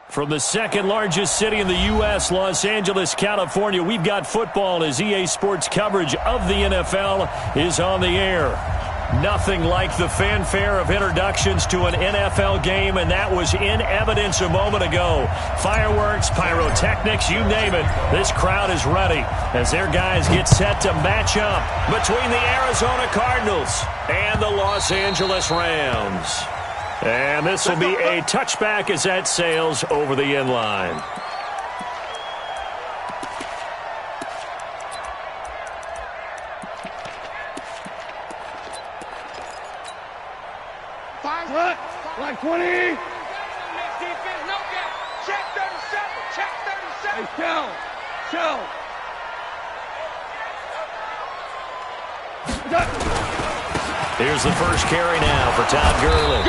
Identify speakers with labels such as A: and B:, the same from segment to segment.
A: From the second largest city in the U.S., Los Angeles, California, we've got football as EA Sports coverage of the NFL is on the air. Nothing like the fanfare of introductions to an NFL game, and that was in evidence a moment ago. Fireworks, pyrotechnics, you name it. This crowd is ready as their guys get set to match up between the Arizona Cardinals and the Los Angeles Rams. And this will be a touchback as that sails over the end line.
B: Like 20.
C: Defense, no gap. Check 37. Check 37.
B: Hey, Shell.
A: Here's the first carry now for Todd Gurley.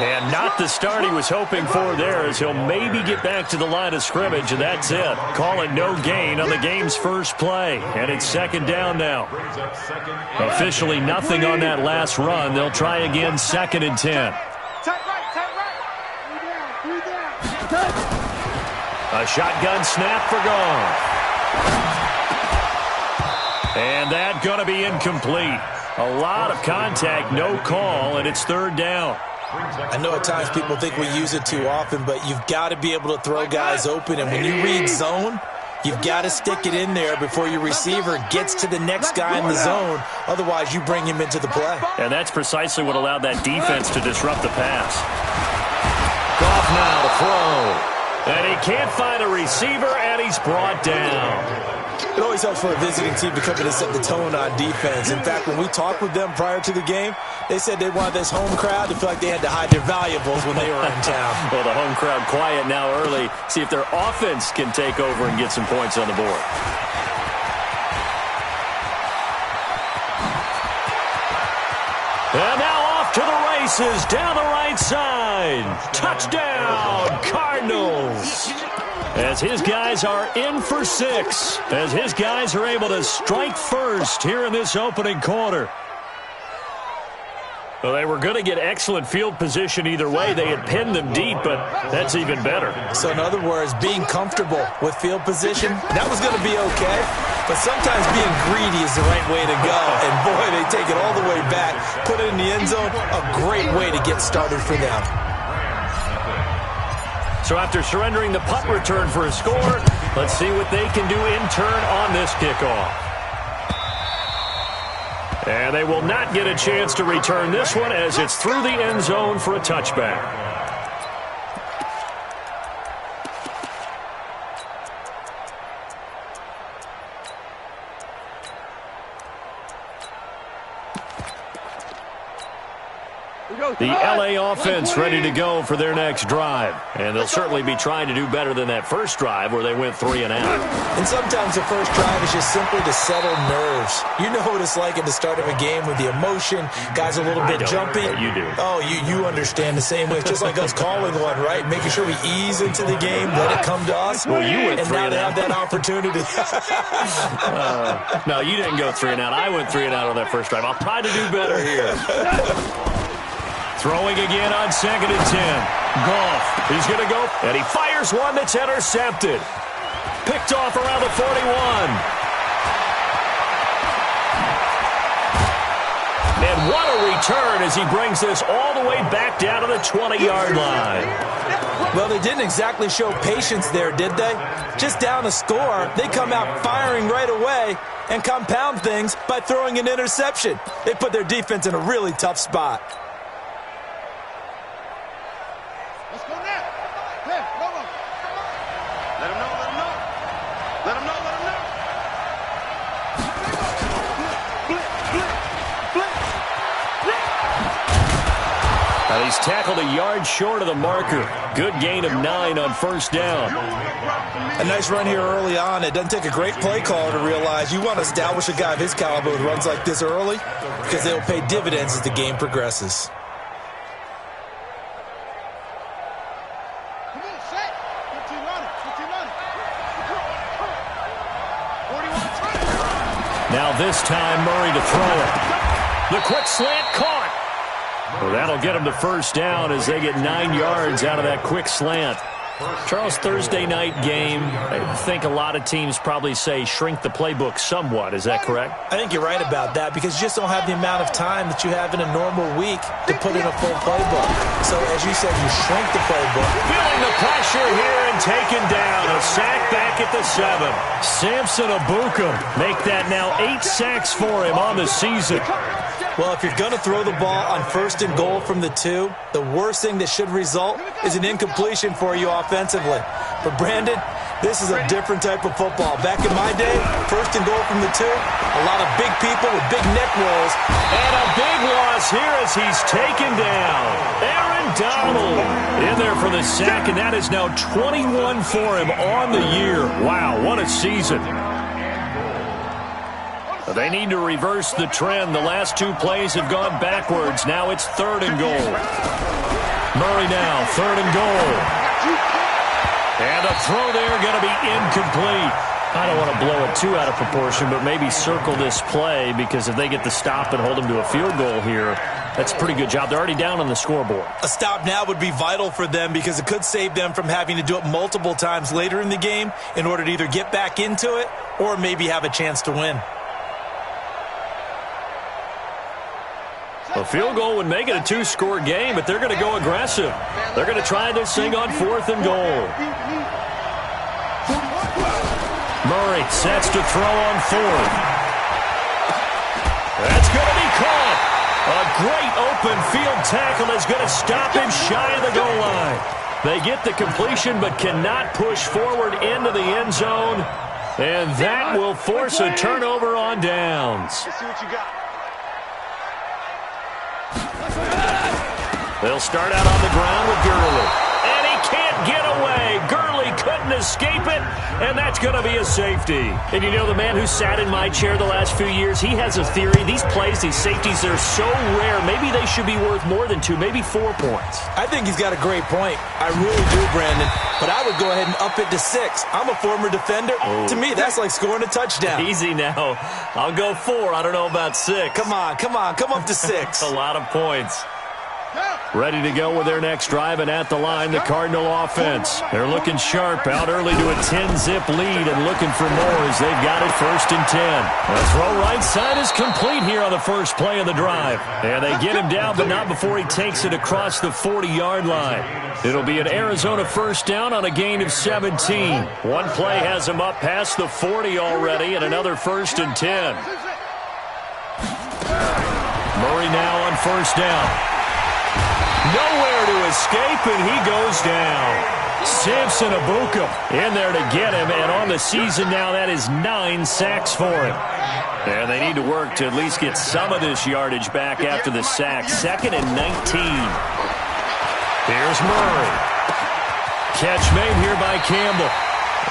A: And not the start he was hoping for there, as he'll maybe get back to the line of scrimmage, and that's it. Call it no gain on the game's first play. And it's second down now. Officially nothing on that last run. They'll try again, 2nd and 10. A shotgun snap for Goff. And that going to be incomplete. A lot of contact, no call, and it's 3rd down.
D: I know at times people think we use it too often, but you've got to be able to throw guys open. And when you read zone, you've got to stick it in there before your receiver gets to the next guy in the zone. Otherwise, you bring him into the play.
A: And that's precisely what allowed that defense to disrupt the pass. Goff now to throw. And he can't find a receiver, and he's brought down.
D: It always helps for a visiting team to come in and set the tone on defense. In fact, when we talked with them prior to the game, they said they wanted this home crowd to feel like they had to hide their valuables when they were in town.
A: Well, the home crowd quiet now early. See if their offense can take over and get some points on the board. And now off to the races down the right side. Touchdown, Cardinals. As his guys are in for 6. As his guys are able to strike first here in this opening quarter. Well, they were going to get excellent field position either way. They had pinned them deep, but that's even better.
D: So, in other words, being comfortable with field position, that was going to be okay. But sometimes being greedy is the right way to go. And, boy, they take it all the way back, put it in the end zone. A great way to get started for them.
A: So after surrendering the punt return for a score, let's see what they can do in turn on this kickoff. And they will not get a chance to return this one as it's through the end zone for a touchback. The LA offense ready to go for their next drive. And they'll certainly be trying to do better than that first drive where they went 3 and out.
D: And sometimes the first drive is just simply to settle nerves. You know what it's like at the start of a game with the emotion. Guys a little bit jumpy.
A: You do.
D: Oh, you understand the same way. It's just like us calling one, right? Making sure we ease into the game, let it come to us.
A: Well, you went 3 and out.
D: And now they have that opportunity.
A: No, you didn't go 3 and out. I went 3 and out on that first drive. I'll try to do better here. Throwing again on 2nd and 10. Goff, he's going to go, and he fires one that's intercepted. Picked off around the 41. And what a return as he brings this all the way back down to the 20-yard line.
D: Well, they didn't exactly show patience there, did they? Just down a score, they come out firing right away and compound things by throwing an interception. They put their defense in a really tough spot.
A: He's tackled a yard short of the marker. Good gain of 9 on first down.
D: A nice run here early on. It doesn't take a great play caller to realize you want to establish a guy of his caliber with runs like this early because they'll pay dividends as the game progresses.
A: Now this time Murray to throw it. The quick slant caught. Well, that'll get them to first down as they get 9 yards out of that quick slant. Charles, Thursday night game, I think a lot of teams probably say shrink the playbook somewhat. Is that correct?
D: I think you're right about that because you just don't have the amount of time that you have in a normal week to put in a full playbook. So, as you said, you shrink the playbook.
A: Feeling the pressure here and taken down. A sack back at the 7. Samson Abuka make that now 8 sacks for him on the season.
D: Well, if you're going to throw the ball on 1st and goal from the 2, the worst thing that should result is an incompletion for you offensively. But, Brandon, this is a different type of football. Back in my day, 1st and goal from the 2, a lot of big people with big neck rolls.
A: And a big loss here as he's taken down. Aaron Donald in there for the sack, and that is now 21 for him on the year. Wow, what a season. They need to reverse the trend. The last 2 plays have gone backwards. Now it's 3rd and goal. Murray now, 3rd and goal. And a throw there going to be incomplete. I don't want to blow it too out of proportion, but maybe circle this play because if they get the stop and hold them to a field goal here, that's a pretty good job. They're already down on the scoreboard.
D: A stop now would be vital for them because it could save them from having to do it multiple times later in the game in order to either get back into it or maybe have a chance to win.
A: A field goal would make it a 2-score game, but they're going to go aggressive. They're going to try this thing on 4th and goal. Murray sets to throw on 4th. That's going to be caught. A great open field tackle is going to stop him shy of the goal line. They get the completion but cannot push forward into the end zone, and that will force a turnover on downs.
C: Let's see what you got.
A: They'll start out on the ground with Gurley. And he can't get away. Gurley couldn't escape it, and that's going to be a safety. And you know, the man who sat in my chair the last few years, he has a theory. These plays, these safeties, they're so rare. Maybe they should be worth more than 2, maybe 4 points.
D: I think he's got a great point. I really do, Brandon. But I would go ahead and up it to 6. I'm a former defender. Oh. To me, that's like scoring a touchdown.
A: Easy now. I'll go 4. I don't know about 6.
D: Come on. Come up to 6.
A: A lot of points. Ready to go with their next drive, and at the line, the Cardinal offense. They're looking sharp, out early to a 10-zip lead and looking for more as they've got it 1st and 10. The throw right side is complete here on the first play of the drive. And they get him down, but not before he takes it across the 40-yard line. It'll be an Arizona 1st down on a gain of 17. One play has him up past the 40 already, and another 1st and 10. Murray now on 1st down. Nowhere to escape, and he goes down. Samson Abuka in there to get him, and on the season now, that is 9 sacks for him. And they need to work to at least get some of this yardage back after the sack. 2nd and 19. Here's Murray. Catch made here by Campbell.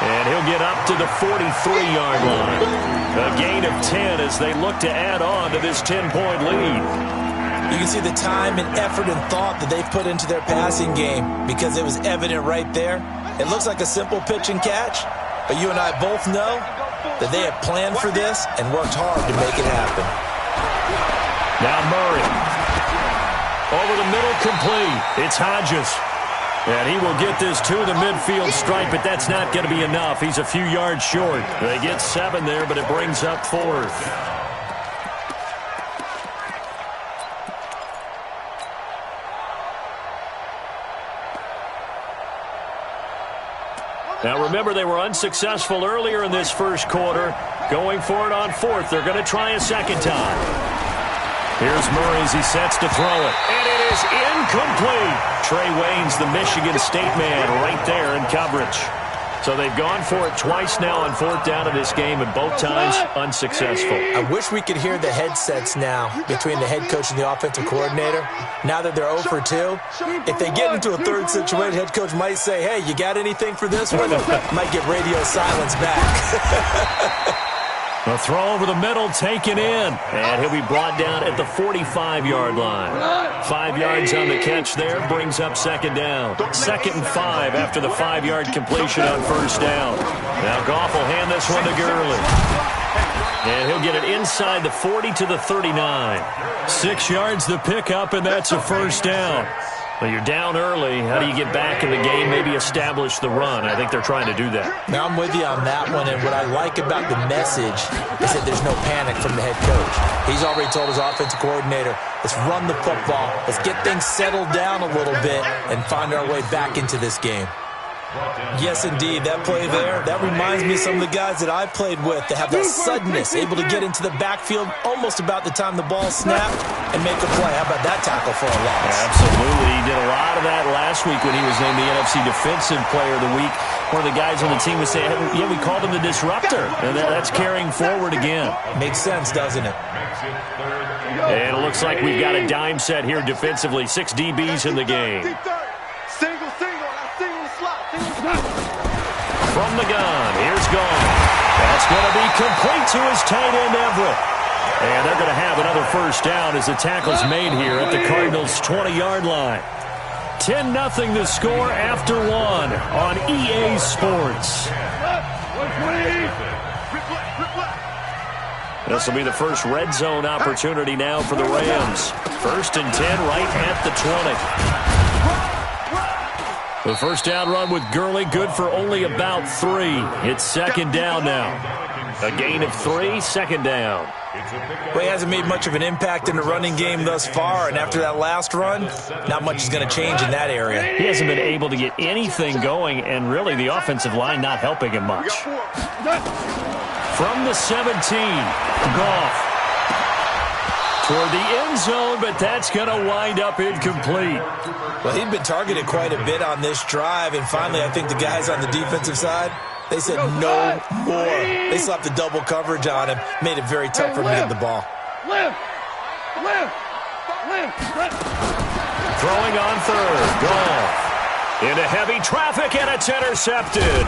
A: And he'll get up to the 43-yard line. A gain of 10 as they look to add on to this 10-point lead.
D: You can see the time and effort and thought that they've put into their passing game because it was evident right there. It looks like a simple pitch and catch, but you and I both know that they have planned for this and worked hard to make it happen.
A: Now Murray. Over the middle, complete. It's Hodges. And he will get this to the midfield stripe, but that's not going to be enough. He's a few yards short. They get 7 there, but it brings up 4th. Now, remember, they were unsuccessful earlier in this first quarter. Going for it on 4th. They're going to try a second time. Here's Murray as he sets to throw it. And it is incomplete. Trey Waynes, the Michigan State man, right there in coverage. So they've gone for it twice now on 4th down in this game, and both times unsuccessful.
D: I wish we could hear the headsets now between the head coach and the offensive coordinator. Now that they're 0 for 2, if they get into a 3rd situation, head coach might say, hey, you got anything for this one? Might get radio silence back.
A: A throw over the middle, taken in. And he'll be brought down at the 45-yard line. 5 yards on the catch there, brings up 2nd down. 2nd and 5 after the 5-yard completion on 1st down. Now Goff will hand this one to Gurley. And he'll get it inside the 40 to the 39. 6 yards the pickup, and that's a 1st down. Well, you're down early. How do you get back in the game, maybe establish the run? I think they're trying to do that.
D: Now, I'm with you on that one, and what I like about the message is that there's no panic from the head coach. He's already told his offensive coordinator, let's run the football, let's get things settled down a little bit, and find our way back into this game. Yes, indeed. That play there, that reminds me of some of the guys that I played with that have that suddenness, able to get into the backfield almost about the time the ball snapped and make a play. How about that tackle for a loss?
A: Absolutely. He did a lot of that last week when he was named the NFC Defensive Player of the Week. One of the guys on the team was saying, yeah, we called him the disruptor. And that's carrying forward again.
D: Makes sense, doesn't it?
A: And it looks like we've got a dime set here defensively. 6 DBs in the game. From the gun, here's Gone. That's going to be complete to his tight end, Everett. And they're going to have another first down as the tackle's made here at the Cardinals' 20-yard line. 10-0 the score after 1 on EA Sports. This will be the first red zone opportunity now for the Rams. 1st and 10 right at the 20. The first down run with Gurley, good for only about 3. It's 2nd down now. A gain of 3, 2nd down.
D: Well, he hasn't made much of an impact in the running game thus far, and after that last run, not much is going to change in that area.
A: He hasn't been able to get anything going, and really the offensive line not helping him much. From the 17, Goff. Toward the end zone, but that's going to wind up incomplete.
D: Well, he'd been targeted quite a bit on this drive, and finally I think the guys on the defensive side, they said no more. They slapped the double coverage on him, made it very tough for him to get the ball.
A: Throwing on 3rd, Goff. Into heavy traffic, and it's intercepted.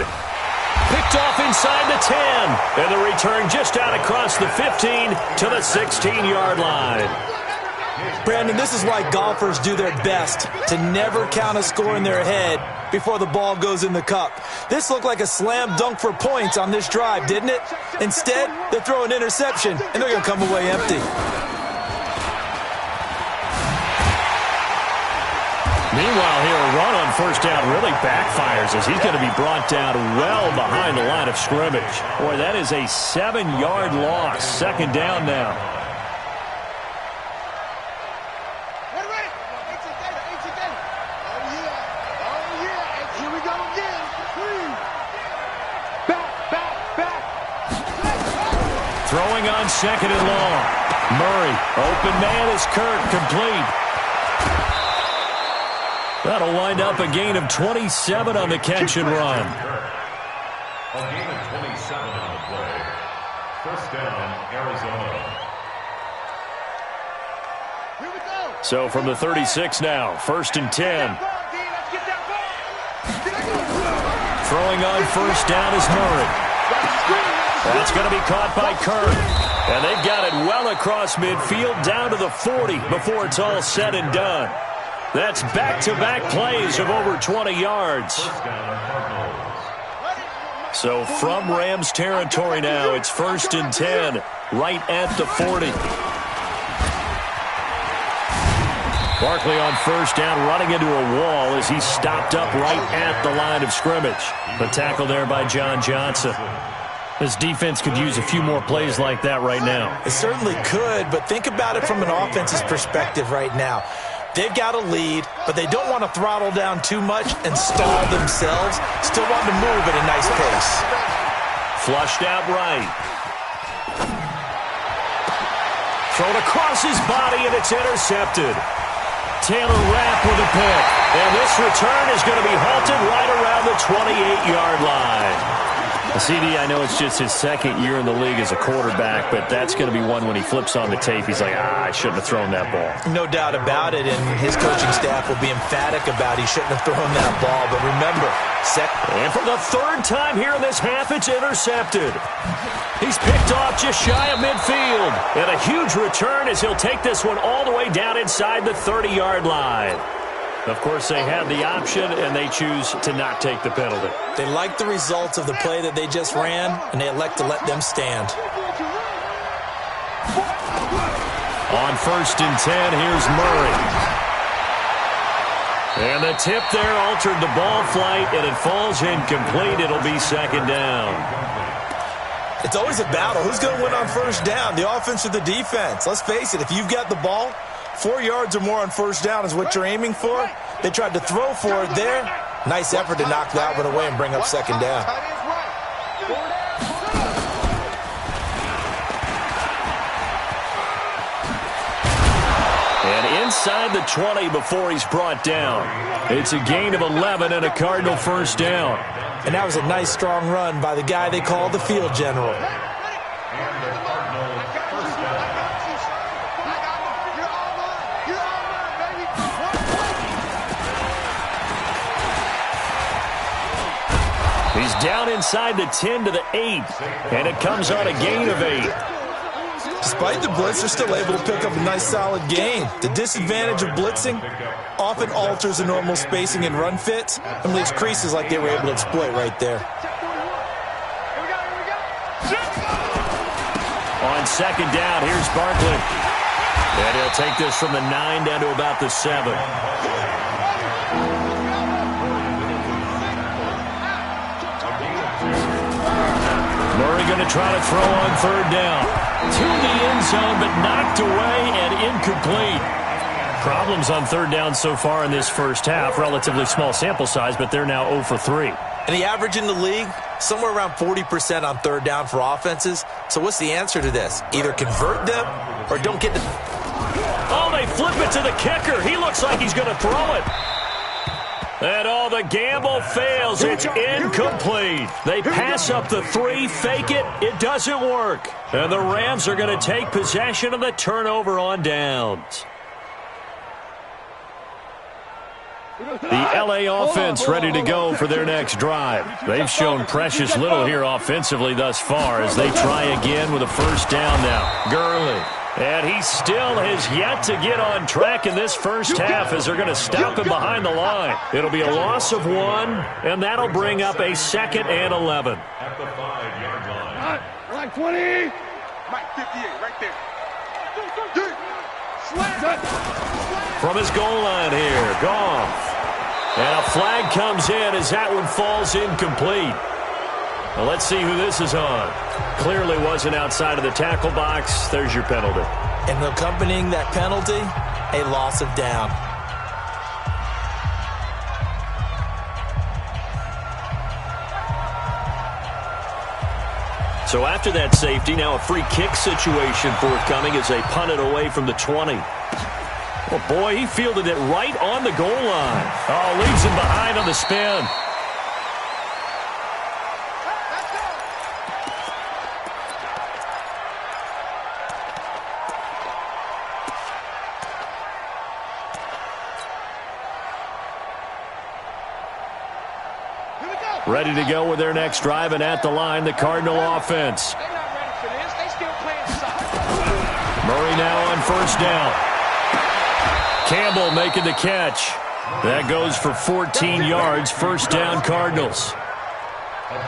A: Picked off inside the 10. And the return just out across the 15 to the 16-yard line.
D: Brandon, this is why golfers do their best to never count a score in their head before the ball goes in the cup. This looked like a slam dunk for points on this drive, didn't it? Instead, they throw an interception, and they're going to come away empty.
A: Meanwhile, here, a run on first down really backfires as he's going to be brought down well behind the line of scrimmage. Boy, that is a 7-yard loss. 2nd down now. Throwing on 2nd and long. Murray, open man is Kirk, complete. That'll wind up a gain of 27 on the catch and run.
E: A gain of 27 on the play. First down, Arizona.
C: Here we go.
A: So from the 36 now, 1st and 10. Throwing on first down is Murray. That's going to be caught by Kirk. And they've got it well across midfield down to the 40 before it's all said and done. That's back-to-back plays of over 20 yards. So from Rams territory now, it's 1st and 10 right at the 40. Barkley on first down, running into a wall as he's stopped up right at the line of scrimmage. The tackle there by John Johnson. This defense could use a few more plays like that right now.
D: It certainly could, but think about it from an offense's perspective right now. They've got a lead, but they don't want to throttle down too much and stall themselves. Still want to move at a nice pace.
A: Flushed out right. Thrown across his body, and it's intercepted. Taylor Rapp with a pick. And this return is going to be halted right around the 28-yard line. CD, I know it's just his 2nd year in the league as a quarterback, but that's going to be one when he flips on the tape. He's like, I shouldn't have thrown that ball.
D: No doubt about it, and his coaching staff will be emphatic about he shouldn't have thrown that ball. But remember,
A: and for the 3rd time here in this half, it's intercepted. He's picked off just shy of midfield. And a huge return as he'll take this one all the way down inside the 30-yard line. Of course, they had the option, and they choose to not take the penalty.
D: They like the results of the play that they just ran, and they elect to let them stand.
A: On 1st and 10, here's Murray. And the tip there altered the ball flight, and it falls incomplete. It'll be second down.
D: It's always a battle. Who's going to win on first down, the offense or the defense? Let's face it, if you've got the ball, 4 yards or more on first down is what you're aiming for. They tried to throw for it there. Nice effort to knock that one away and bring up second down.
A: And inside the 20 before he's brought down. It's a gain of 11 and a Cardinal first down.
D: And that was a nice, strong run by the guy they call the field general.
A: He's down inside the 10 to the 8, and it comes on a gain of 8.
D: Despite the blitz, they're still able to pick up a nice, solid gain. The disadvantage of blitzing often alters the normal spacing and run fits and leaves creases like they were able to exploit right there.
A: On second down, here's Barkley. And he'll take this from the 9 down to about the 7. Murray going to try to throw on third down. To the end zone, but knocked away and incomplete. Problems on third down so far in this first half. Relatively small sample size, but they're now 0 for 3.
D: And the average in the league, somewhere around 40% on third down for offenses. So what's the answer to this? Either convert them or don't get the...
A: Oh, they flip it to the kicker. He looks like he's going to throw it. And the gamble fails. It's incomplete. They pass up the 3, fake it. It doesn't work. And the Rams are going to take possession of the turnover on downs. The L.A. offense ready to go for their next drive. They've shown precious little here offensively thus far as they try again with a first down now. Gurley. And he still has yet to get on track in this first half as they're going to stop him behind the line. It'll be a loss of 1, and that'll bring up a 2nd and 11.
E: At the 5-yard line.
B: Like 20.
C: Mike 58, right there.
A: From his goal line here, Goff. And a flag comes in as that one falls incomplete. Well, let's see who this is on. Clearly wasn't outside of the tackle box. There's your penalty.
D: And accompanying that penalty, a loss of down.
A: So after that safety, now a free kick situation forthcoming as they punt it away from the 20. Well, boy, he fielded it right on the goal line. Oh, leaves him behind on the spin. Ready to go with their next drive, and at the line, the Cardinal offense.
C: They're not ready for this. They still playing soccer.
A: Murray now on first down. Campbell making the catch. That goes for 14 yards. First down, Cardinals.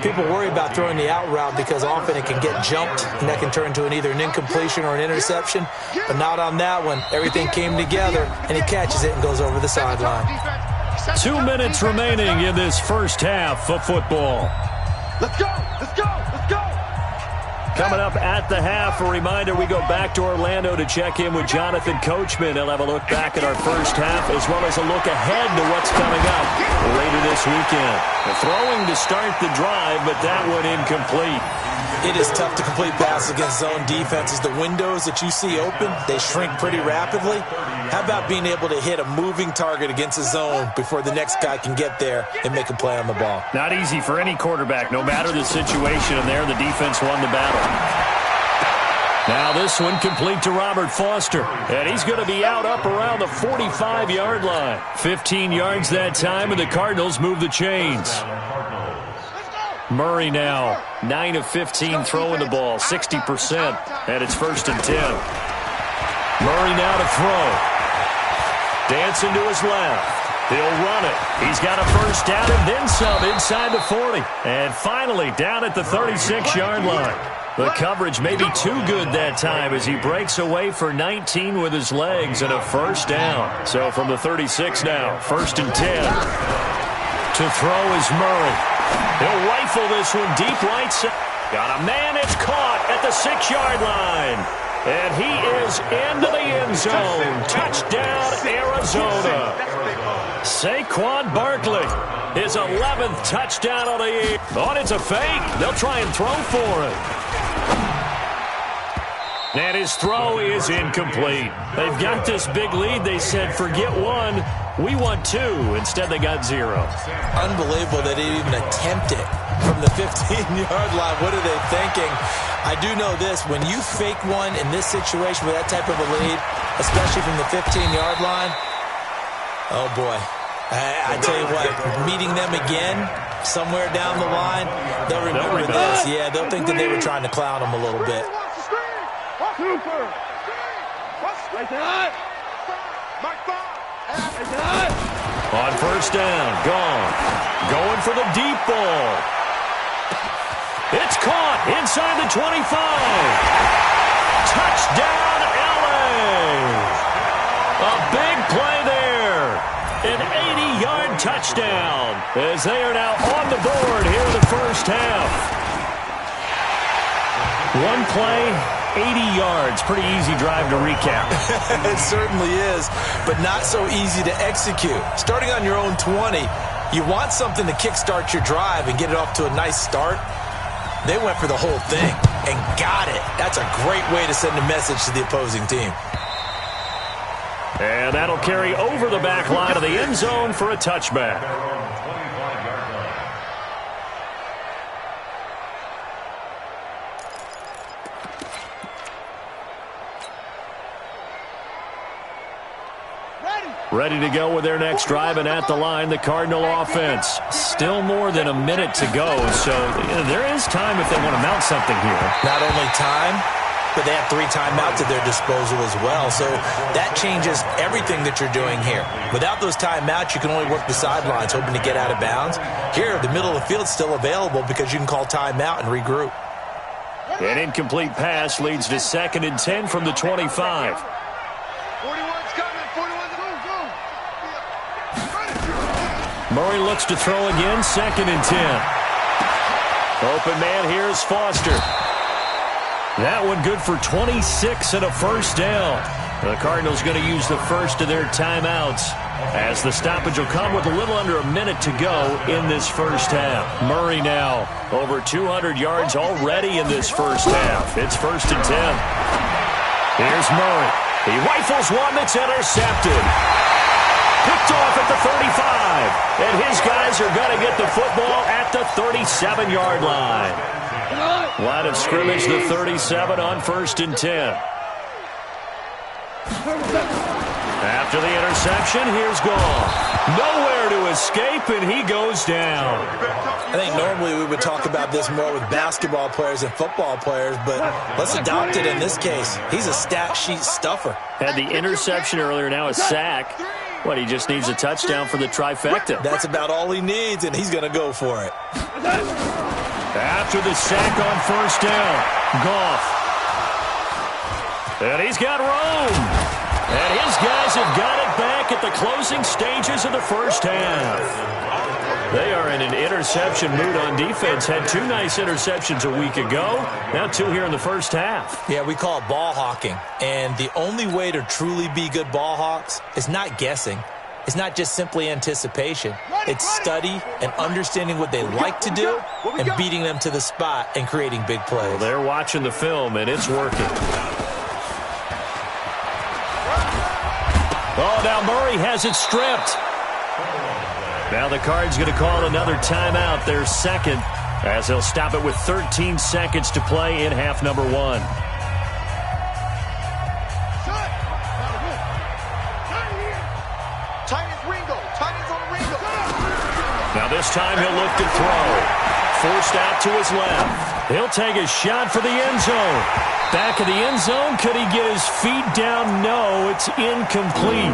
D: People worry about throwing the out route because often it can get jumped, and that can turn into either an incompletion or an interception. But not on that one. Everything came together, and he catches it and goes over the sideline.
A: 2 minutes remaining in this first half of football.
C: Let's go. Let's go. Let's go.
A: Coming up at the half, a reminder, we go back to Orlando to check in with Jonathan Coachman. He'll have a look back at our first half as well as a look ahead to what's coming up later this weekend. The throwing to start the drive, but that one incomplete.
D: It is tough to complete passes against zone defenses. The windows that you see open, they shrink pretty rapidly. How about being able to hit a moving target against a zone before the next guy can get there and make a play on the ball?
A: Not easy for any quarterback, no matter the situation, and there the defense won the battle. Now this one complete to Robert Foster, and he's going to be out up around the 45-yard line. 15 yards that time, and the Cardinals move the chains. Murray now, 9 of 15 throwing the ball, 60%, and it's 1st and 10. Murray now to throw. Dancing to his left. He'll run it. He's got a first down and then some inside the 40. And finally down at the 36-yard line. The coverage may be too good that time as he breaks away for 19 with his legs and a first down. So from the 36 now, 1st and 10. To throw is Murray. He'll rifle this one deep right side. Got a man, it's caught at the 6-yard line. And he is into the end zone. Touchdown, Arizona. Saquon Barkley, his 11th touchdown of the year. Oh, it's a fake. They'll try and throw for it. And his throw is incomplete. They've got this big lead. They said, forget one. We want 2. Instead, they got 0.
D: Unbelievable they didn't even attempt it from the 15-yard line. What are they thinking? I do know this. When you fake one in this situation with that type of a lead, especially from the 15-yard line, oh, boy. I tell you what, meeting them again somewhere down the line, they'll remember this. Yeah, they'll think that they were trying to clown them a little bit.
A: On 1st down, gone. Going for the deep ball. It's caught inside the 25. Touchdown, LA. A big play there. An 80-yard touchdown as they are now on the board here in the first half. One play, 80 yards. Pretty easy drive to recap.
D: It certainly is, but not so easy to execute. Starting on your own 20, you want something to kickstart your drive and get it off to a nice start. They went for the whole thing and got it. That's a great way to send a message to the opposing team.
A: And that'll carry over the back line of the end zone for a touchback. Ready to go with their next drive, and at the line, the Cardinal offense. Still more than a minute to go, so there is time if they want to mount something here.
D: Not only time, but they have 3 timeouts at their disposal as well, so that changes everything that you're doing here. Without those timeouts, you can only work the sidelines, hoping to get out of bounds. Here, the middle of the field's still available because you can call timeout and regroup.
A: An incomplete pass leads to 2nd and 10 from the 25. Murray looks to throw again, 2nd and 10. Open man, here's Foster. That one good for 26 and a first down. The Cardinals going to use the first of their timeouts as the stoppage will come with a little under a minute to go in this first half. Murray now over 200 yards already in this first half. It's 1st and 10. Here's Murray. He rifles one that's intercepted. Picked off at the 35. And his guys are going to get the football at the 37-yard line. Line of scrimmage, the 37 on 1st and 10. After the interception, here's Gall. Nowhere to escape, and he goes down.
D: I think normally we would talk about this more with basketball players and football players, but let's adopt it in this case. He's a stat sheet stuffer.
A: Had the interception earlier, now a sack. What, he just needs a touchdown for the trifecta.
D: That's about all he needs, and he's going to go for it.
A: After the sack on 1st down, Goff. And he's got room. And his guys have got it back at the closing stages of the first half. They are in an interception mood on defense. Had 2 nice interceptions a week ago. Now 2 here in the first half.
D: Yeah, we call it ball hawking. And the only way to truly be good ball hawks is not guessing. It's not just simply anticipation. It's study and understanding what they like to do and beating them to the spot and creating big plays.
A: Well, they're watching the film, and it's working. Oh, now Murray has it stripped. Now the Cards going to call another timeout, their 2nd, as they'll stop it with 13 seconds to play in half number 1. Now this time he'll look to throw. Forced out to his left. He'll take a shot for the end zone. Back of the end zone. Could he get his feet down? No, it's incomplete.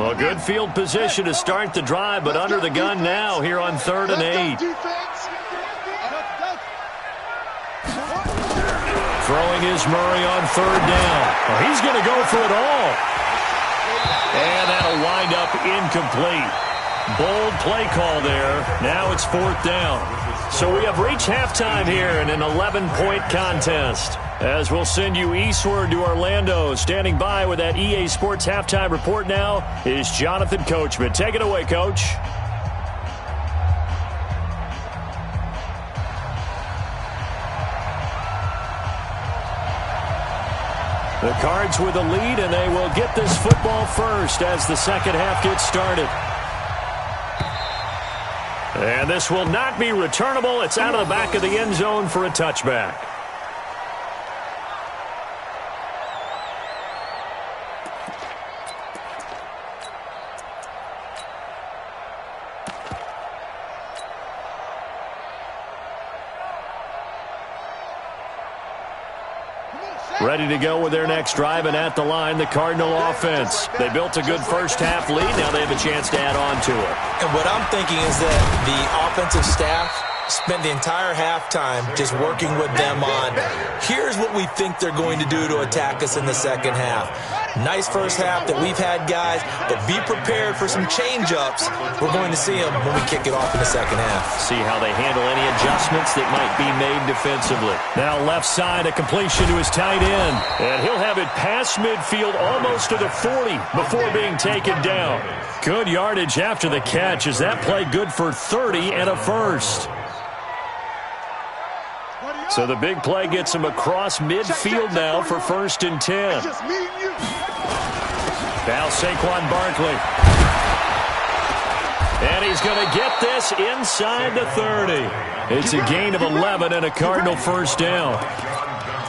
A: Well, good field position to start the drive, but under the gun now here on 3rd and 8. Throwing is Murray on 3rd down. Well, he's going to go for it all. And that'll wind up incomplete. Bold play call there. Now it's 4th down. So we have reached halftime here in an 11-point contest. As we'll send you eastward to Orlando. Standing by with that EA Sports halftime report now is Jonathan Coachman. Take it away, Coach. The Cards with a lead, and they will get this football first as the second half gets started. And this will not be returnable. It's out of the back of the end zone for a touchback. Ready to go with their next drive, and at the line, the Cardinal offense. They built a good first half lead. Now they have a chance to add on to it.
D: And what I'm thinking is that the offensive staff spent the entire halftime just working with them on, here's what we think they're going to do to attack us in the second half. Nice first half that we've had, guys, but be prepared for some change-ups. We're going to see them when we kick it off in the second half.
A: See how they handle any adjustments that might be made defensively. Now left side, a completion to his tight end. And he'll have it past midfield almost to the 40 before being taken down. Good yardage after the catch as that play good for 30 and a first. So the big play gets him across midfield now for 1st and 10. Now Saquon Barkley. And he's going to get this inside the 30. It's a gain of 11 and a Cardinal first down.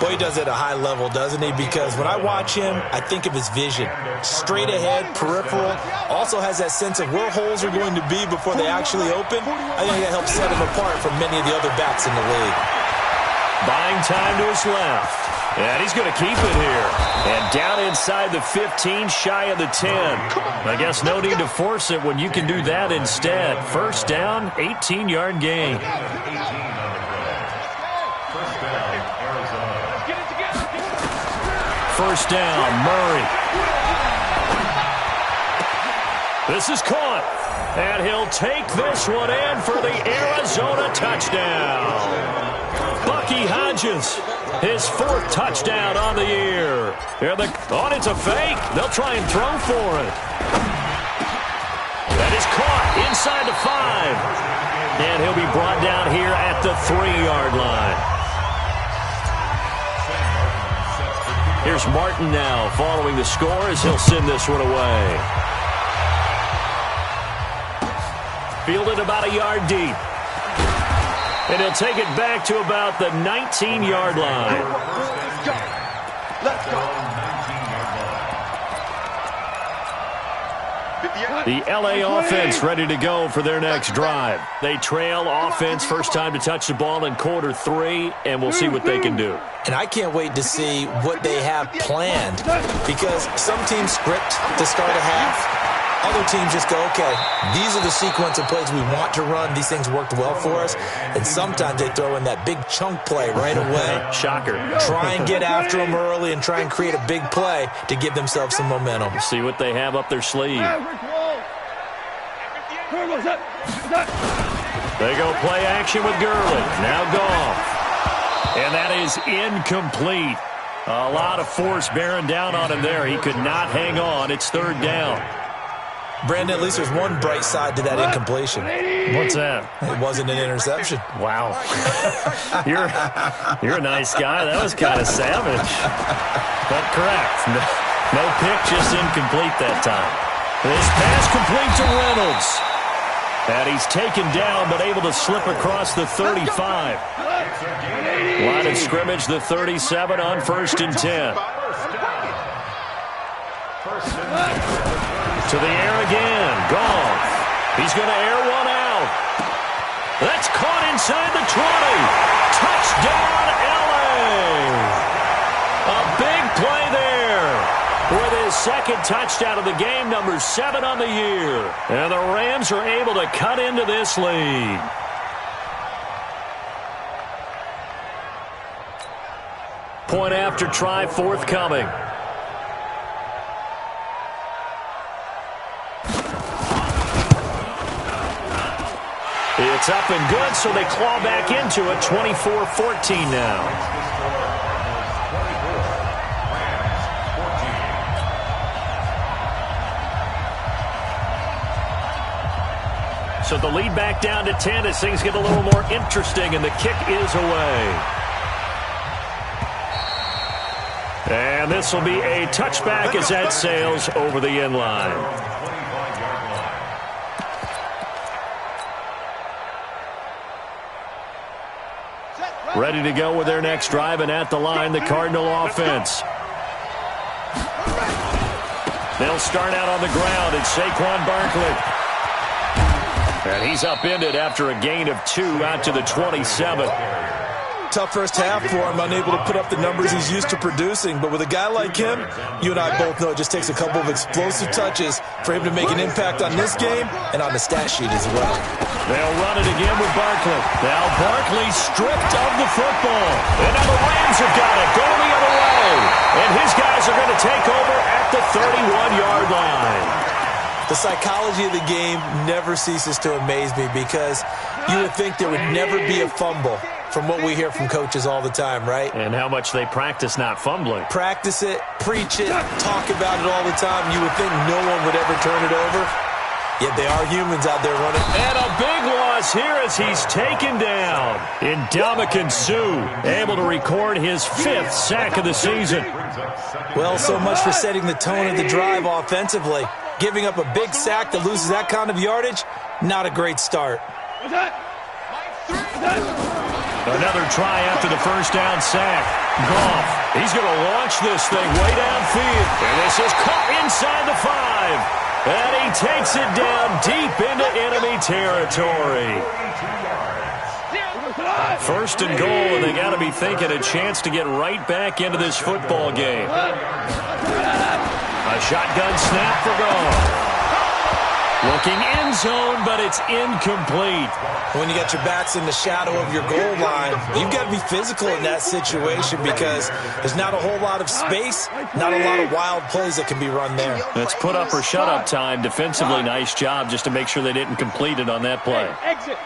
D: Boy, he does it at a high level, doesn't he? Because when I watch him, I think of his vision. Straight ahead, peripheral. Also has that sense of where holes are going to be before they actually open. I think that helps set him apart from many of the other backs in the league.
A: Buying time to his left. And he's going to keep it here. And down inside the 15, shy of the 10. I guess no need to force it when you can do that instead. First down, 18-yard gain. First down, Murray. This is caught. And he'll take this one in for the Arizona touchdown. Bucky Hodges, his 4th touchdown on the year. It's a fake. They'll try and throw for it. That is caught inside the 5. And he'll be brought down here at the 3-yard line. Here's Martin now following the score as he'll send this one away. Fielded about a yard deep. And he'll take it back to about the 19-yard line.
C: Let's go.
A: The L.A. offense ready to go for their next drive. They trail offense first time to touch the ball in quarter 3, and we'll see what they can do.
D: And I can't wait to see what they have planned, because some teams script to start a half. Other teams just go, okay, these are the sequence of plays we want to run. These things worked well for us. And sometimes they throw in that big chunk play right away.
A: Shocker.
D: Try and get after them early and try and create a big play to give themselves some momentum.
A: See what they have up their sleeve. They go play action with Gurley. Now Goff. And that is incomplete. A lot of force bearing down on him there. He could not hang on. It's 3rd down.
D: Brandon, at least there's one bright side to that incompletion.
A: What's that?
D: It wasn't an interception.
A: Wow. You're a nice guy. That was kind of savage. But correct. No pick, just incomplete that time. This pass complete to Reynolds. And he's taken down, but able to slip across the 35. Line of scrimmage, the 37 on 1st and 10. To the air again. Goff. He's going to air one out. That's caught inside the 20. Touchdown, L.A. A big play there with his second touchdown of the game, number 7 on the year. And the Rams are able to cut into this lead. Point after try forthcoming. It's up and good, so they claw back into it, 24-14 now. So the lead back down to 10 as things get a little more interesting, and the kick is away. And this will be a touchback as that sails over the end line. Ready to go with their next drive, and at the line, the Cardinal offense. They'll start out on the ground. It's Saquon Barkley. And he's upended after a gain of 2 out to the 27.
D: Tough first half for him, unable to put up the numbers he's used to producing. But with a guy like him, you and I both know it just takes a couple of explosive touches for him to make an impact on this game and on the stat sheet as well.
A: They'll run it again with Barkley. Now Barkley stripped of the football. And now the Rams have got it. Going the other way. And his guys are going to take over at the 31-yard line.
D: The psychology of the game never ceases to amaze me because you would think there would never be a fumble from what we hear from coaches all the time, right?
A: And how much they practice not fumbling.
D: Practice it, preach it, talk about it all the time. You would think no one would ever turn it over. Yet they are humans out there running.
A: And a big loss here as he's taken down. Ndamukong Suh able to record his 5th sack of the season.
D: Well, so much for setting the tone of the drive offensively. Giving up a big sack that loses that kind of yardage, not a great start.
A: Another try after the first down sack. Goff, he's going to launch this thing way downfield. And this is caught inside the 5. And he takes it down deep into enemy territory. First and goal, and they got to be thinking a chance to get right back into this football game. A shotgun snap for Goff. Looking end zone, but it's incomplete.
D: When you got your backs in the shadow of your goal line, you've got to be physical in that situation because there's not a whole lot of space, not a lot of wild plays that can be run there.
A: That's put up or shut up time. Defensively, nice job just to make sure they didn't complete it on that play.
B: Exit.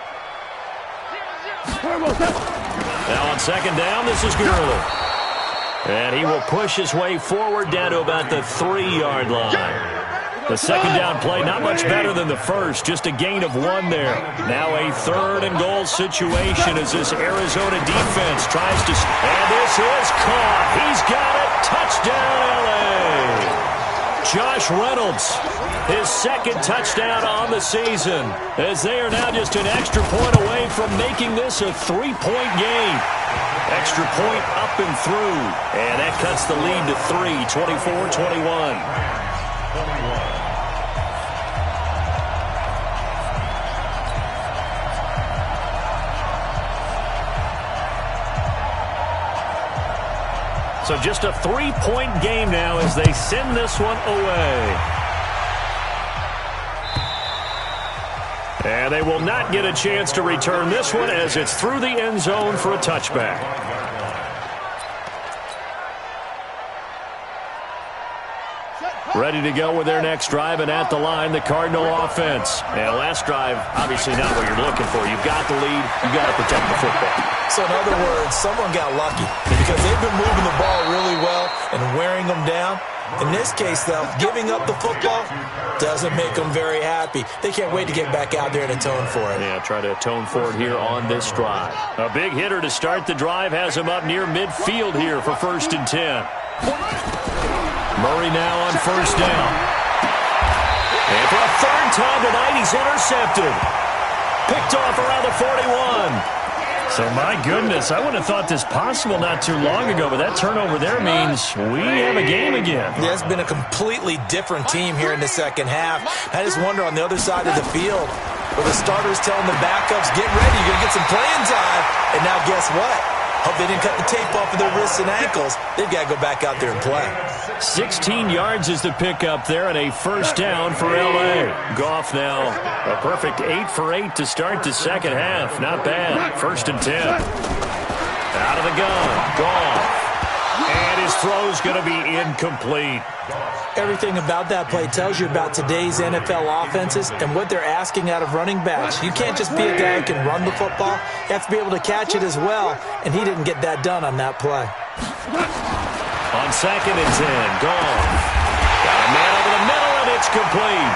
A: Now on second down, this is Gurley. And he will push his way forward down to about the 3-yard line. The second down play, not much better than the first, just a gain of 1 there. Now a 3rd and goal situation as this Arizona defense tries to... And this is caught. He's got it. Touchdown, L.A. Josh Reynolds, his 2nd touchdown on the season, as they are now just an extra point away from making this a 3-point game. Extra point up and through. And that cuts the lead to 3, 24-21. So just a 3-point game now as they send this one away. And they will not get a chance to return this one as it's through the end zone for a touchback. Ready to go with their next drive, and at the line, the Cardinal offense. And last drive, obviously not what you're looking for. You've got the lead. You've got to protect the football.
D: So in other words, someone got lucky because they've been moving the ball really well and wearing them down. In this case, though, giving up the football doesn't make them very happy. They can't wait to get back out there and atone for it.
A: Yeah, try to atone for it here on this drive. A big hitter to start the drive has him up near midfield here for 1st and 10. Murray now on 1st down. And for a 3rd time tonight, he's intercepted. Picked off around the 41. So, my goodness, I would have thought this possible not too long ago, but that turnover there means we have a game again.
D: Yeah, it's been a completely different team here in the second half. I just wonder on the other side of the field, where the starters telling the backups, get ready, you're going to get some playing time. And now guess what? Hope they didn't cut the tape off of their wrists and ankles. They've got to go back out there and play.
A: 16 yards is the pickup there, and a first down for L.A. Goff now a perfect 8 for 8 to start the second half. Not bad. 1st and 10. Out of the gun. Goff. And his throw's going to be incomplete.
D: Everything about that play tells you about today's NFL offenses and what they're asking out of running backs. You can't just be a guy who can run the football. You have to be able to catch it as well, and he didn't get that done on that play.
A: On 2nd and 10, Goff. Got a man over the middle, and it's complete.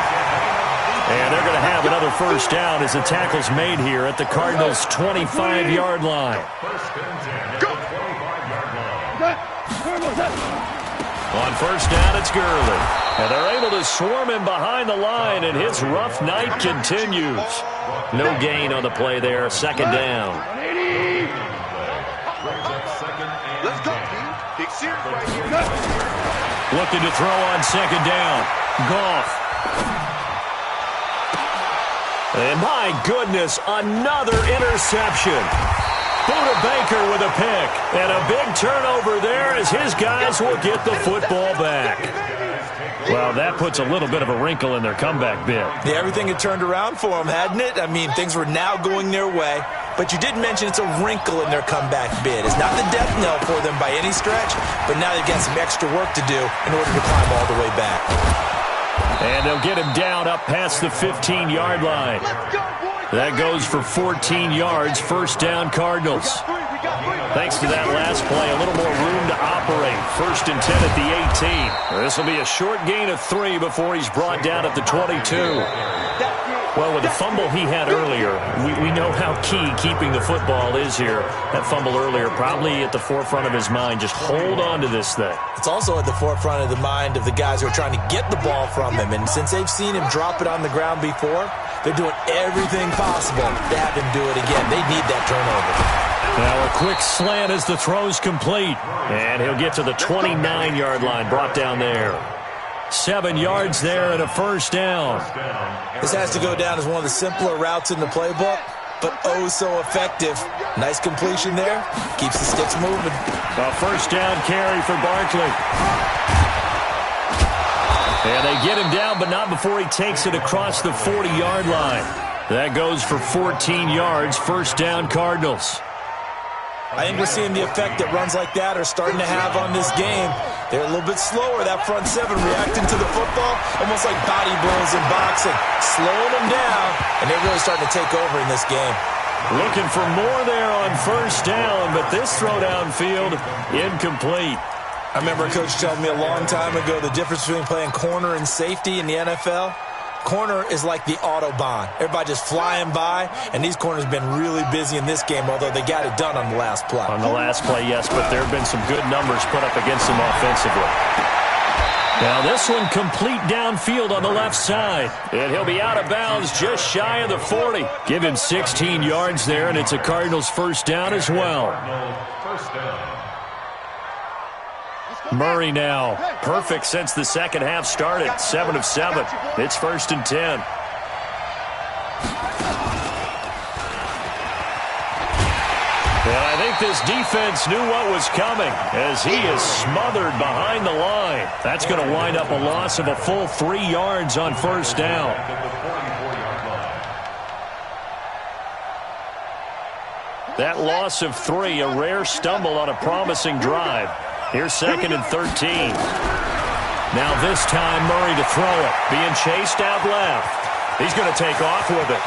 A: And they're going to have another first down as the tackle's made here at the Cardinals' 25-yard line. On first down, it's Gurley. And they're able to swarm him behind the line, and his rough night continues. No gain on the play there. 2nd down.
C: Let's go, team. Big series right here.
A: Looking to throw on 2nd down. Goff. And my goodness, another interception. Buda Baker with a pick. And a big turnover there as his guys will get the football back. Well, that puts a little bit of a wrinkle in their comeback bid.
D: Yeah, everything had turned around for them, hadn't it? I mean, things were now going their way. But you did mention it's a wrinkle in their comeback bid. It's not the death knell for them by any stretch, but now they've got some extra work to do in order to climb all the way back.
A: And they'll get him down up past the 15-yard line. That goes for 14 yards, first down Cardinals. Thanks to that last play, a little more room to operate. 1st and 10 at the 18. This will be a short gain of 3 before he's brought down at the 22. Well, with the fumble he had earlier, we know how key keeping the football is here. That fumble earlier probably at the forefront of his mind. Just hold on to this thing.
D: It's also at the forefront of the mind of the guys who are trying to get the ball from him. And since they've seen him drop it on the ground before, they're doing everything possible to have him do it again. They need that turnover.
A: Now a quick slant as the throw's complete. And he'll get to the 29-yard line, brought down there. 7 yards there and a first down.
D: This has to go down as one of the simpler routes in the playbook, but oh so effective. Nice completion there. Keeps the sticks moving.
A: A first down carry for Barkley. And they get him down, but not before he takes it across the 40-yard line. That goes for 14 yards, first down Cardinals.
D: I think we're seeing the effect that runs like that are starting to have on this game. They're a little bit slower, that front seven, reacting to the football, almost like body blows in boxing, slowing them down, and they're really starting to take over in this game.
A: Looking for more there on first down, but this throw downfield, incomplete.
D: I remember a coach telling me a long time ago the difference between playing corner and safety in the NFL. Corner is like the Autobahn. Everybody just flying by, and these corners have been really busy in this game, although they got it done on the last play.
A: On the last play, yes, but there have been some good numbers put up against them offensively. Now this one complete downfield on the left side, and he'll be out of bounds just shy of the 40. Give him 16 yards there, and it's a Cardinals first down as well.
E: First down.
A: Murray now, perfect since the second half started, 7 of 7. It's 1st and 10. And I think this defense knew what was coming as he is smothered behind the line. That's going to wind up a loss of a full 3 yards on first down. That loss of 3, a rare stumble on a promising drive. Here's 2nd and 13. Now this time Murray to throw it. Being chased out left. He's going to take off with it.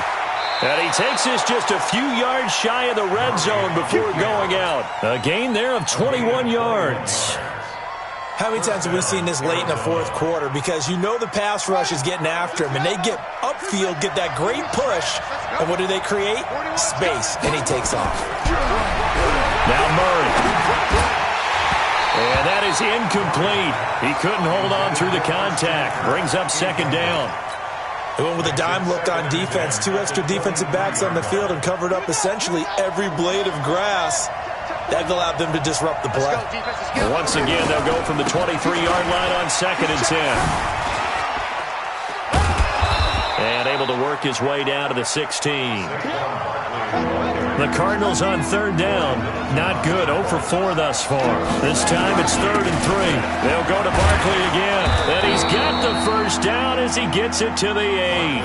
A: And he takes this just a few yards shy of the red zone before going out. A gain there of 21 yards.
D: How many times have we seen this late in the fourth quarter? Because you know the pass rush is getting after him, and they get upfield, get that great push, and what do they create? Space, and he takes off.
A: Now Murray. And that is incomplete. He couldn't hold on through the contact. Brings up 2nd down.
D: They went with a dime look on defense. 2 extra defensive backs on the field and covered up essentially every blade of grass. That allowed them to disrupt the play.
A: And once again, they'll go from the 23-yard line on 2nd and 10. And able to work his way down to the 16. The Cardinals on third down. Not good. 0 for 4 thus far. This time it's 3rd and 3. They'll go to Barkley again. And he's got the first down as he gets it to the 8.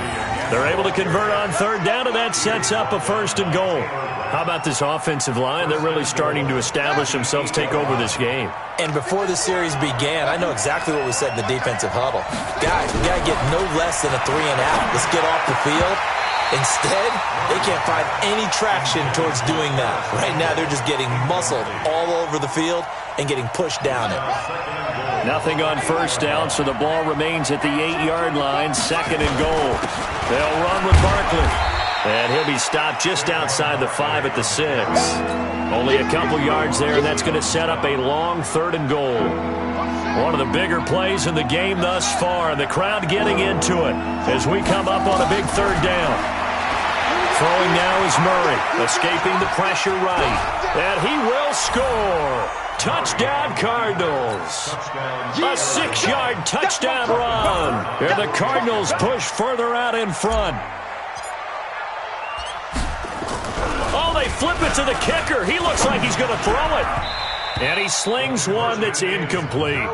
A: They're able to convert on third down, and that sets up a 1st and goal. How about this offensive line? They're really starting to establish themselves, take over this game.
D: And before the series began, I know exactly what we said in the defensive huddle. Guys, we got to get no less than a 3 and out. Let's get off the field. Instead, they can't find any traction towards doing that. Right now, they're just getting muscled all over the field and getting pushed down it.
A: Nothing on first down, so the ball remains at the 8-yard line, 2nd and goal. They'll run with Barkley. And he'll be stopped just outside the 5 at the 6. Only a couple yards there, and that's going to set up a long 3rd and goal. One of the bigger plays in the game thus far, and the crowd getting into it as we come up on a big 3rd down. Throwing now is Murray, escaping the pressure right. And he will score. Touchdown, Cardinals. A 6-yard touchdown run. And the Cardinals push further out in front. Oh, they flip it to the kicker. He looks like he's going to throw it. And he slings one that's incomplete.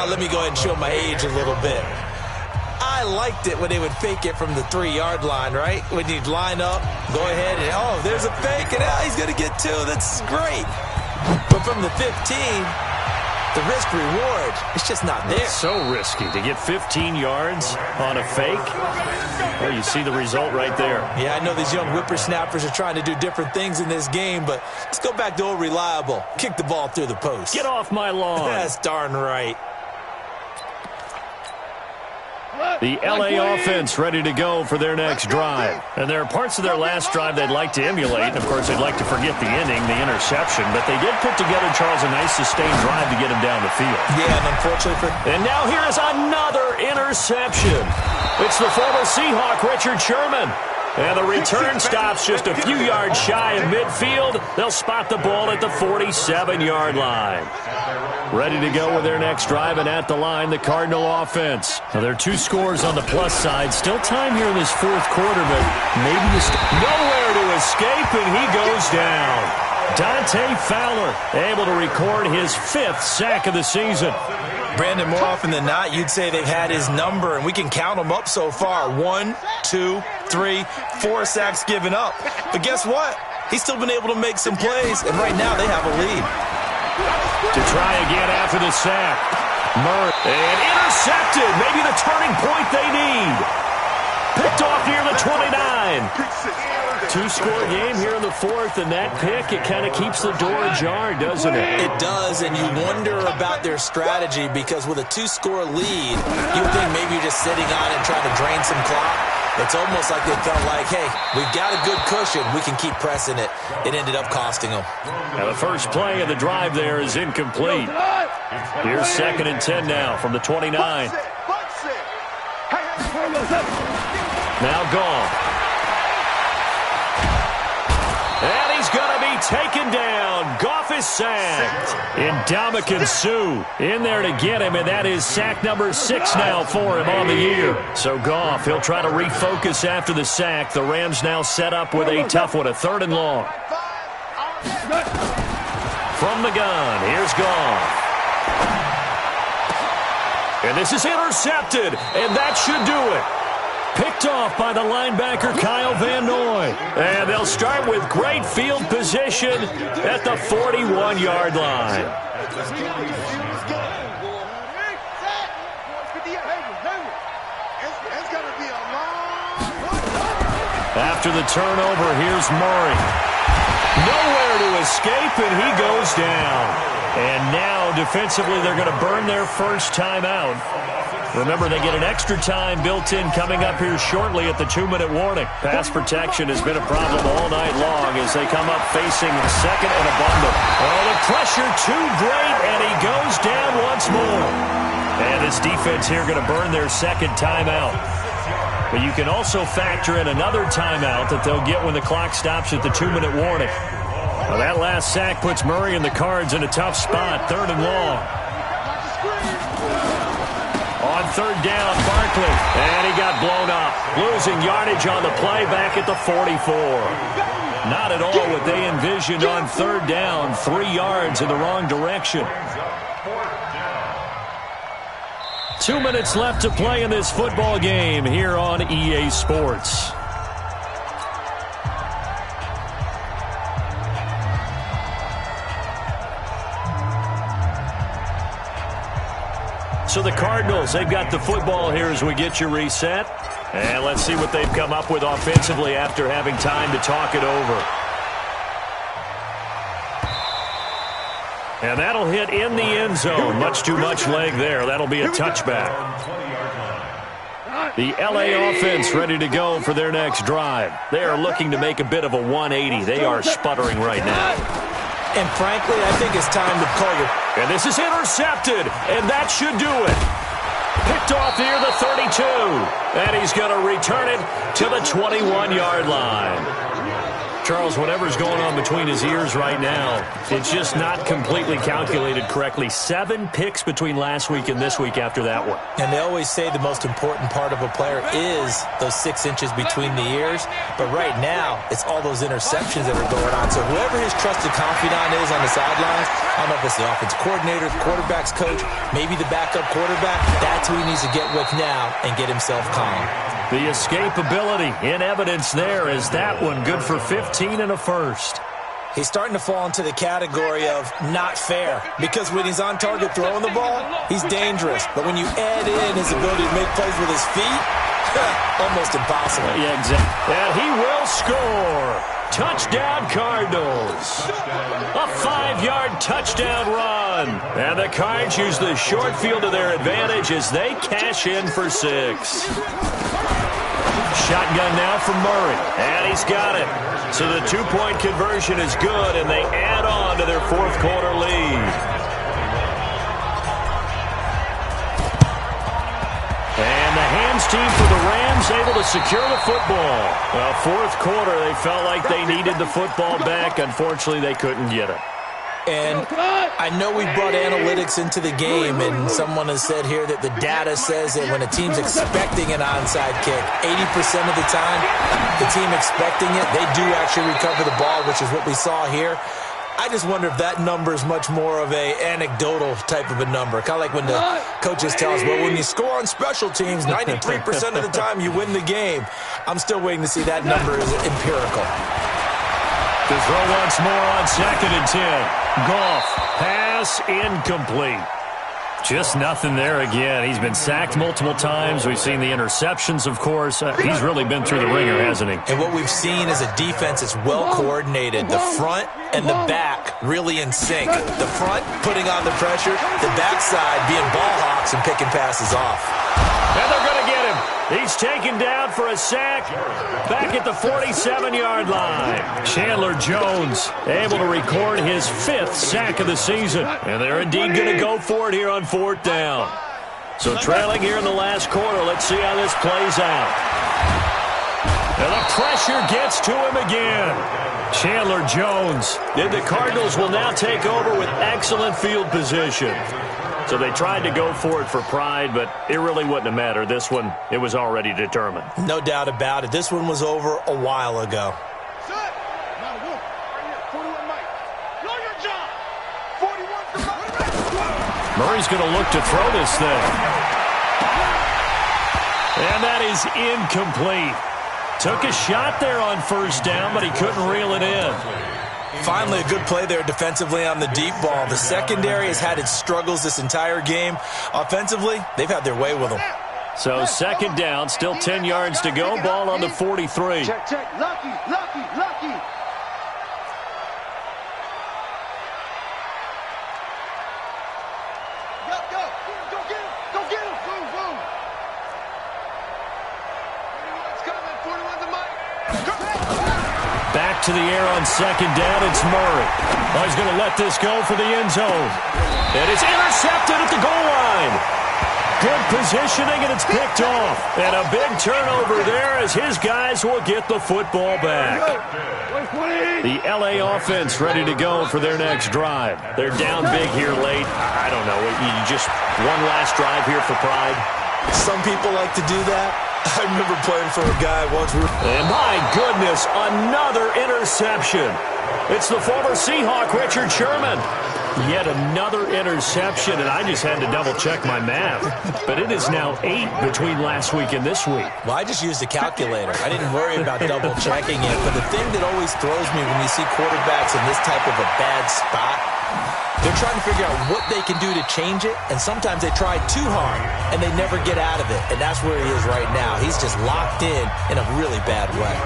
D: Let me go ahead and show my age a little bit. I liked it when they would fake it from the 3-yard line, right? When you'd line up, go ahead, and oh, there's a fake, and he's going to get 2. That's great. But from the 15, the risk-reward, it's just not there.
A: It's so risky to get 15 yards on a fake. Well, you see the result right there.
D: Yeah, I know these young whippersnappers are trying to do different things in this game, but let's go back to old reliable. Kick the ball through the post.
A: Get off my lawn.
D: That's darn right.
A: The LA offense ready to go for their next drive. And there are parts of their last drive they'd like to emulate. Of course, they'd like to forget the inning, the interception. But they did put together, Charles, a nice sustained drive to get him down the field.
D: Yeah, and unfortunately
A: And now here is another interception. It's the former Seahawk, Richard Sherman. And the return stops just a few yards shy of midfield. They'll spot the ball at the 47-yard line. Ready to go with their next drive, and at the line, the Cardinal offense. Now, there are 2 scores on the plus side. Still time here in this 4th quarter, but maybe nowhere to escape, and he goes down. Dante Fowler able to record his 5th sack of the season.
D: Brandon, more often than not, you'd say they've had his number, and we can count them up so far. 1, 2, 3, 4 sacks given up. But guess what? He's still been able to make some plays, and right now they have a lead.
A: To try again after the sack. Murray. And intercepted. Maybe the turning point they need. Picked off near the 29. 2-score game here in the 4th, and that pick, it kind of keeps the door ajar, doesn't it?
D: It does, and you wonder about their strategy because with a 2-score lead, you would think maybe you're just sitting on it and trying to drain some clock. It's almost like they felt like, hey, we've got a good cushion. We can keep pressing it. It ended up costing them.
A: Now the first play of the drive there is incomplete. Here's 2nd and 10 now from the 29. Now gone. And he's going to be taken down. Goff is sacked. Ndamukong Suh in there to get him, and that is sack number 6 now for him on the year. So Goff, he'll try to refocus after the sack. The Rams now set up with a tough one, a 3rd and long. From the gun, here's Goff. And this is intercepted, and that should do it. Picked off by the linebacker, Kyle Van Noy. And they'll start with great field position at the 41-yard line. After the turnover, here's Murray. Nowhere to escape, and he goes down. And now, defensively, they're going to burn their first timeout. Remember, they get an extra time built in coming up here shortly at the 2-minute warning. Pass protection has been a problem all night long as they come up facing 2nd and abundant. Oh, the pressure too great, and he goes down once more. And this defense here going to burn their 2nd timeout. But you can also factor in another timeout that they'll get when the clock stops at the 2-minute warning. Well, that last sack puts Murray and the Cards in a tough spot, 3rd and long. On 3rd down, Barkley, and he got blown up. Losing yardage on the play back at the 44. Not at all what they envisioned on third down. 3 yards in the wrong direction. 2 minutes left to play in this football game here on EA Sports. So the Cardinals, they've got the football here as we get you reset. And let's see what they've come up with offensively after having time to talk it over. And that'll hit in the end zone. Much too much leg there. That'll be a touchback. The LA offense ready to go for their next drive. They are looking to make a bit of a 180. They are sputtering right now.
D: And frankly, I think it's time to call your...
A: And this is intercepted, and that should do it. Picked off near the 32, and he's going to return it to the 21-yard line. Charles, whatever's going on between his ears right now, it's just not completely calculated correctly. 7 picks between last week and this week after that one.
D: And they always say the most important part of a player is those 6 inches between the ears. But right now, it's all those interceptions that are going on. So whoever his trusted confidant is on the sidelines, I don't know if it's the offense coordinator, the quarterback's coach, maybe the backup quarterback, that's who he needs to get with now and get himself calm.
A: The escapability in evidence there is that one good for 15 and a first.
D: He's starting to fall into the category of not fair because when he's on target throwing the ball, he's dangerous. But when you add in his ability to make plays with his feet, almost impossible.
A: Yeah, exactly. And he will score. Touchdown, Cardinals. A 5-yard touchdown run. And the Cards use the short field to their advantage as they cash in for 6. Shotgun now from Murray, and he's got it. So the 2-point conversion is good, and they add on to their fourth-quarter lead. And the hands team for the Rams able to secure the football. Well, fourth quarter, they felt like they needed the football back. Unfortunately, they couldn't get it.
D: And I know we brought analytics into the game, and someone has said here that the data says that when a team's expecting an onside kick, 80% of the time, the team expecting it, they do actually recover the ball, which is what we saw here. I just wonder if that number is much more of a anecdotal type of a number. Kind of like when the coaches tell us, well, when you score on special teams, 93% of the time you win the game. I'm still waiting to see that number is empirical.
A: To throw once more on 2nd and 10. Goff, pass incomplete. Just nothing there again. He's been sacked multiple times. We've seen the interceptions, of course. He's really been through the ringer, hasn't he?
D: And what we've seen is a defense that's well coordinated. The front and the back really in sync. The front putting on the pressure, the backside being ball hawks and picking passes off.
A: And they're going to get him. He's taken down for a sack back at the 47-yard line. Chandler Jones able to record his 5th sack of the season. And they're indeed going to go for it here on 4th down. So trailing here in the last quarter. Let's see how this plays out. And the pressure gets to him again. Chandler Jones. The Cardinals will now take over with excellent field position. So they tried to go for it for pride, but it really wouldn't have mattered. This one, it was already determined.
D: No doubt about it. This one was over a while ago.
A: Murray's going to look to throw this thing. And that is incomplete. Took a shot there on 1st down, but he couldn't reel it in.
D: Finally, a good play there defensively on the deep ball. The secondary has had its struggles this entire game. Offensively, they've had their way with them.
A: So 2nd down, still 10 yards to go. Ball on the 43.
B: Check, check. Lucky, lucky, lucky. Go, go. Go get him. Go get him. Boom, boom. 41's coming. 41's a mic.
A: Back to the air on 2nd down. It's Murray. Oh, he's going to let this go for the end zone. It is intercepted at the goal line. Good positioning, and it's picked off. And a big turnover there as his guys will get the football back. The LA offense ready to go for their next drive. They're down big here late. I don't know. You just one last drive here for pride.
D: Some people like to do that. I remember playing for a guy once.
A: And my goodness, another interception. It's the former Seahawk, Richard Sherman. Yet another interception, and I just had to double-check my math. But it is now 8 between last week and this week.
D: Well, I just used a calculator. I didn't worry about double-checking it. But the thing that always throws me when you see quarterbacks in this type of a bad spot, they're trying to figure out what they can do to change it, and sometimes they try too hard, and they never get out of it. And that's where he is right now. He's just locked in a really bad way.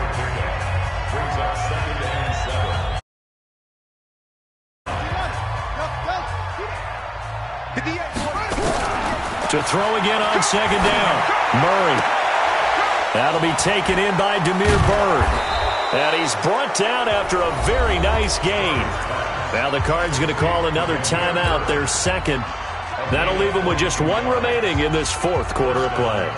E: Brings up 2nd and 7.
A: To throw again on 2nd down. Murray. That'll be taken in by Damiere Byrd. And he's brought down after a very nice gain. Now the Cards going to call another timeout, their second. That'll leave them with just 1 remaining in this 4th quarter of play.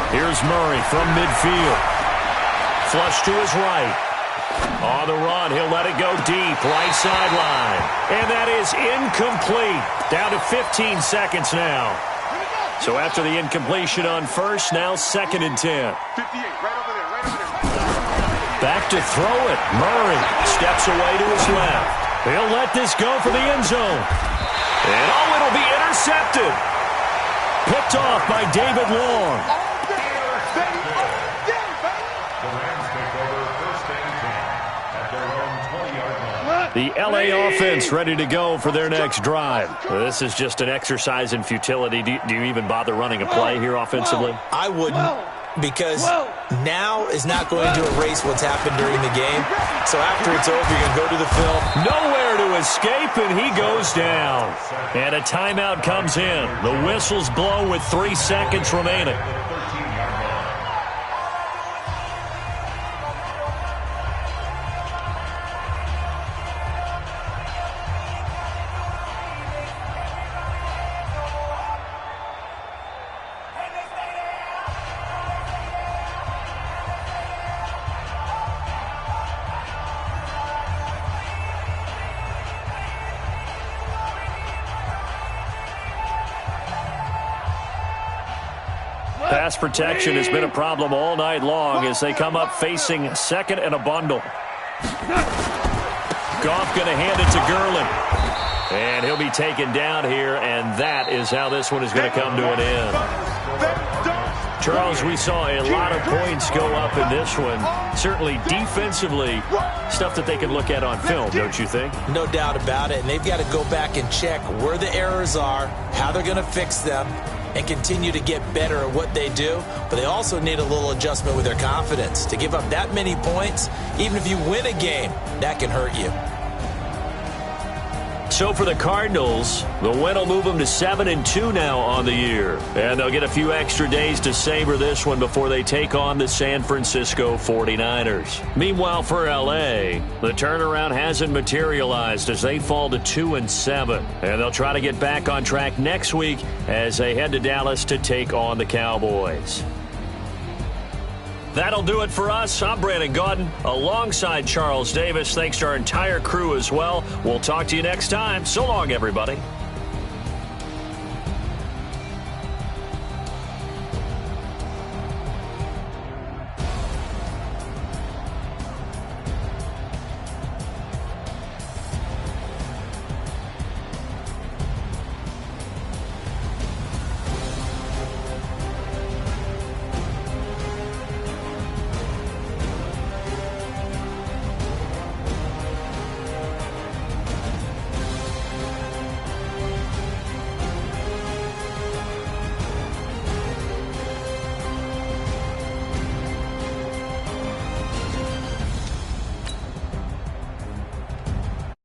A: Here's Murray from midfield. Flush to his right. On the run, he'll let it go deep, right sideline. And that is incomplete. Down to 15 seconds now. So after the incompletion on first, now 2nd and 10.
B: 58, right over there.
A: Back to throw it. Murray steps away to his left. He'll let this go for the end zone. And it'll be intercepted. Picked off by David Long. The LA offense ready to go for their next drive. This is just an exercise in futility. Do you even bother running a play here offensively?
D: I wouldn't, because now is not going to erase what's happened during the game. So after it's over, you're going to go to the film.
A: Nowhere to escape, and he goes down. And a timeout comes in. The whistles blow with 3 seconds remaining. Pass protection has been a problem all night long as they come up facing 2nd and a bundle. Goff going to hand it to Gurley. And he'll be taken down here, and that is how this one is going to come to an end. Charles, we saw a lot of points go up in this one. Certainly defensively, stuff that they can look at on film, don't you think?
D: No doubt about it, and they've got to go back and check where the errors are, how they're going to fix them, and continue to get better at what they do. But they also need a little adjustment with their confidence. To give up that many points, even if you win a game, that can hurt you.
A: So for the Cardinals, the win will move them to 7-2 now on the year. And they'll get a few extra days to savor this one before they take on the San Francisco 49ers. Meanwhile, for L.A., the turnaround hasn't materialized as they fall to 2-7. And they'll try to get back on track next week as they head to Dallas to take on the Cowboys. That'll do it for us. I'm Brandon Gaudin alongside Charles Davis. Thanks to our entire crew as well. We'll talk to you next time. So long, everybody.